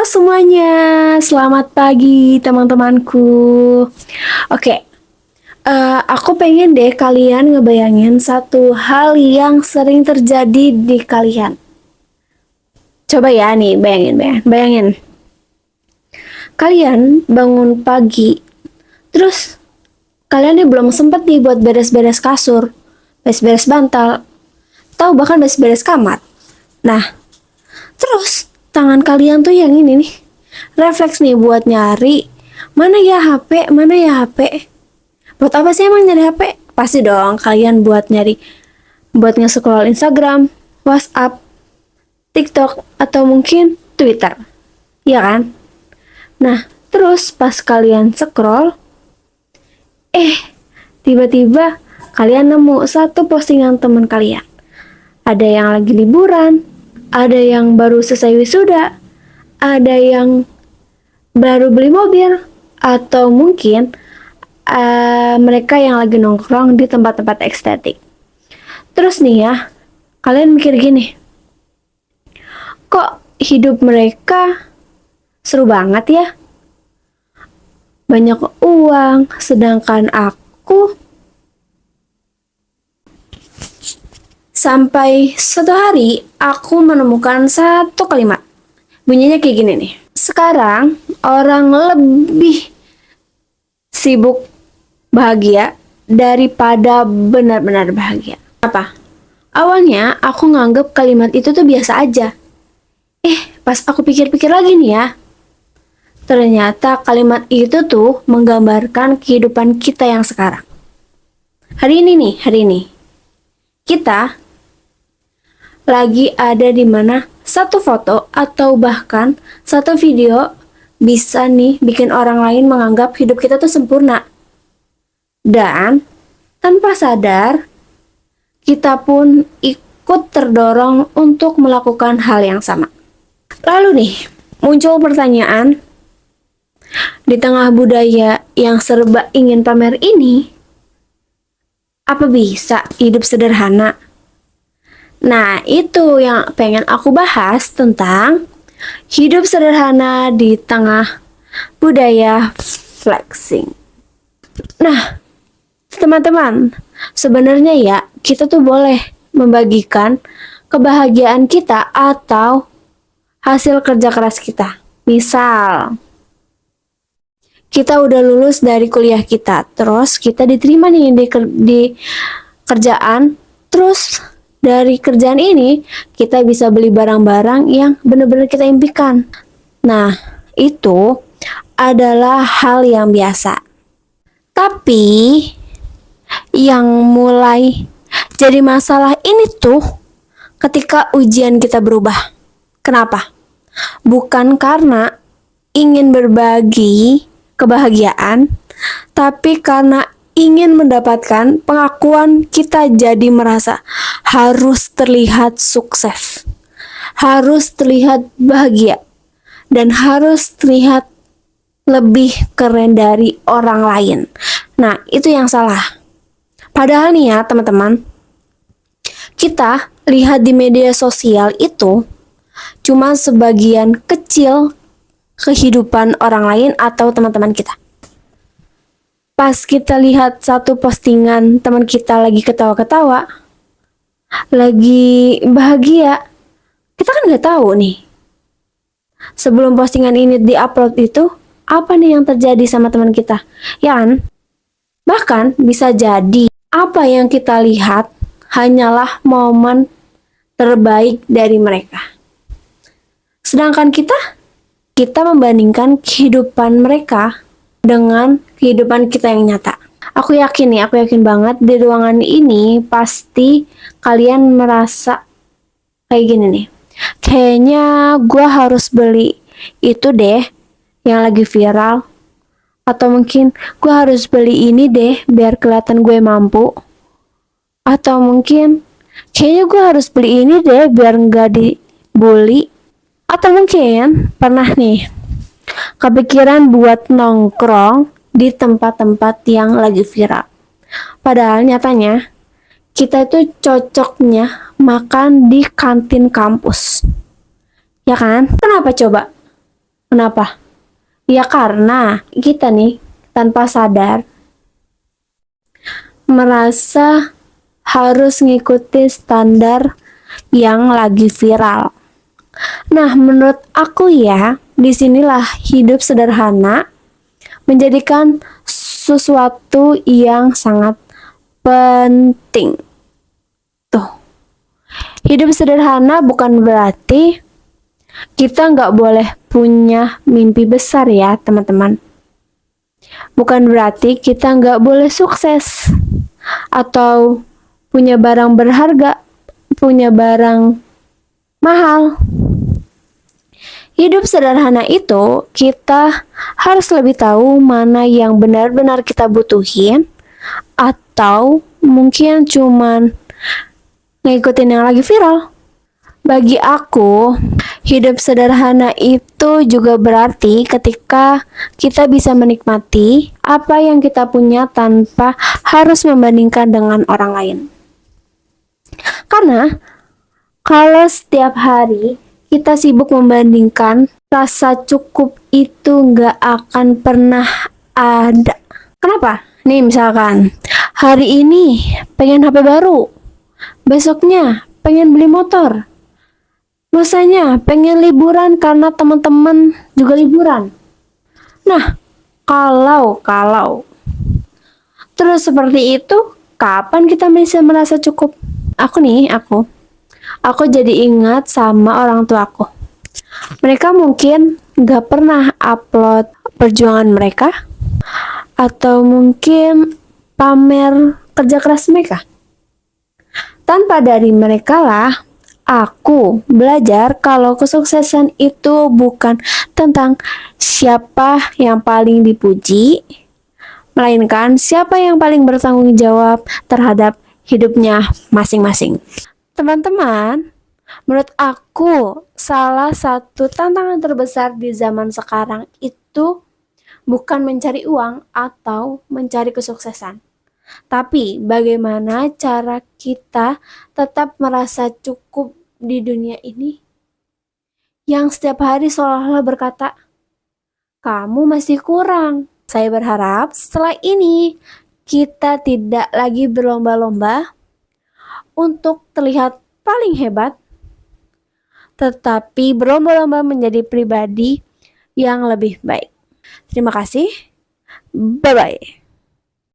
Semuanya, selamat pagi teman-temanku. Oke, aku pengen deh kalian ngebayangin satu hal yang sering terjadi di kalian. Coba ya nih, bayangin. Kalian bangun pagi, terus kalian nih belum sempet nih buat beres-beres kasur, beres-beres bantal, atau bahkan beres-beres kamar. Nah, terus tangan kalian tuh yang ini nih, refleks nih buat nyari mana ya HP, mana ya HP. Buat apa sih emang nyari HP? Pasti dong kalian buat nyari, buat nge-scroll Instagram, WhatsApp, TikTok, atau mungkin Twitter. Iya kan? Nah, terus pas kalian scroll, tiba-tiba kalian nemu satu postingan teman kalian. Ada yang lagi liburan, ada yang baru selesai wisuda, ada yang baru beli mobil, atau mungkin mereka yang lagi nongkrong di tempat-tempat estetik. Terus nih ya, kalian mikir gini, kok hidup mereka seru banget ya? Banyak uang, sedangkan aku sampai suatu hari aku menemukan satu kalimat. Bunyinya kayak gini nih. Sekarang orang lebih sibuk bahagia daripada benar-benar bahagia. Apa? Awalnya aku nganggep kalimat itu tuh biasa aja. Pas aku pikir-pikir lagi nih ya, ternyata kalimat itu tuh menggambarkan kehidupan kita yang sekarang. Hari ini, kita lagi ada di mana satu foto atau bahkan satu video bisa nih bikin orang lain menganggap hidup kita tuh sempurna. Dan tanpa sadar, kita pun ikut terdorong untuk melakukan hal yang sama. Lalu nih, muncul pertanyaan, di tengah budaya yang serba ingin pamer ini, apa bisa hidup sederhana? Nah, itu yang pengen aku bahas tentang hidup sederhana di tengah budaya flexing. Nah, teman-teman, sebenarnya ya, kita tuh boleh membagikan kebahagiaan kita atau hasil kerja keras kita. Misal, kita udah lulus dari kuliah kita, terus kita diterima nih di kerjaan, terus dari kerjaan ini kita bisa beli barang-barang yang benar-benar kita impikan. Nah, itu adalah hal yang biasa. Tapi yang mulai jadi masalah ini tuh ketika ujian kita berubah. Kenapa? Bukan karena ingin berbagi kebahagiaan, tapi karena ingin mendapatkan pengakuan. Kita jadi merasa harus terlihat sukses, harus terlihat bahagia, dan harus terlihat lebih keren dari orang lain. Nah, itu yang salah. Padahal nih ya teman-teman, kita lihat di media sosial itu cuma sebagian kecil kehidupan orang lain atau teman-teman kita. Pas kita lihat satu postingan teman kita lagi ketawa-ketawa, lagi bahagia, kita kan nggak tahu nih, sebelum postingan ini diupload itu, apa nih yang terjadi sama teman kita, ya kan? Bahkan bisa jadi apa yang kita lihat hanyalah momen terbaik dari mereka. Sedangkan kita membandingkan kehidupan mereka dengan kehidupan kita yang nyata. Aku yakin banget di ruangan ini pasti kalian merasa kayak gini nih. Kayaknya gue harus beli itu deh yang lagi viral. Atau mungkin gue harus beli ini deh biar kelihatan gue mampu. Atau mungkin kayaknya gue harus beli ini deh biar nggak dibully. Atau mungkin pernah nih kepikiran buat nongkrong di tempat-tempat yang lagi viral. Padahal nyatanya kita itu cocoknya makan di kantin kampus. Ya kan? Kenapa coba? Kenapa? Ya karena kita nih tanpa sadar merasa harus ngikuti standar yang lagi viral. Nah, menurut aku ya, disinilah hidup sederhana menjadikan sesuatu yang sangat penting. Tuh, hidup sederhana bukan berarti kita nggak boleh punya mimpi besar ya, teman-teman. Bukan berarti kita nggak boleh sukses atau punya barang berharga, punya barang mahal. Hidup sederhana itu kita harus lebih tahu mana yang benar-benar kita butuhin atau mungkin cuman ngikutin yang lagi viral. Bagi aku, hidup sederhana itu juga berarti ketika kita bisa menikmati apa yang kita punya tanpa harus membandingkan dengan orang lain. Karena kalau setiap hari kita sibuk membandingkan, rasa cukup itu nggak akan pernah ada. Kenapa? Nih misalkan, hari ini pengen HP baru, besoknya pengen beli motor, lusanya pengen liburan karena teman-teman juga liburan. Nah, kalau terus seperti itu, kapan kita bisa merasa cukup? Aku jadi ingat sama orang tua aku. Mereka mungkin gak pernah upload perjuangan mereka, atau mungkin pamer kerja keras mereka. Tanpa dari mereka lah, aku belajar kalau kesuksesan itu bukan tentang siapa yang paling dipuji, melainkan siapa yang paling bertanggung jawab terhadap hidupnya masing-masing. Teman-teman, menurut aku salah satu tantangan terbesar di zaman sekarang itu bukan mencari uang atau mencari kesuksesan, tapi bagaimana cara kita tetap merasa cukup di dunia ini yang setiap hari seolah-olah berkata, kamu masih kurang. Saya berharap setelah ini kita tidak lagi berlomba-lomba untuk terlihat paling hebat, tetapi berlomba-lomba menjadi pribadi yang lebih baik. Terima kasih. Bye-bye.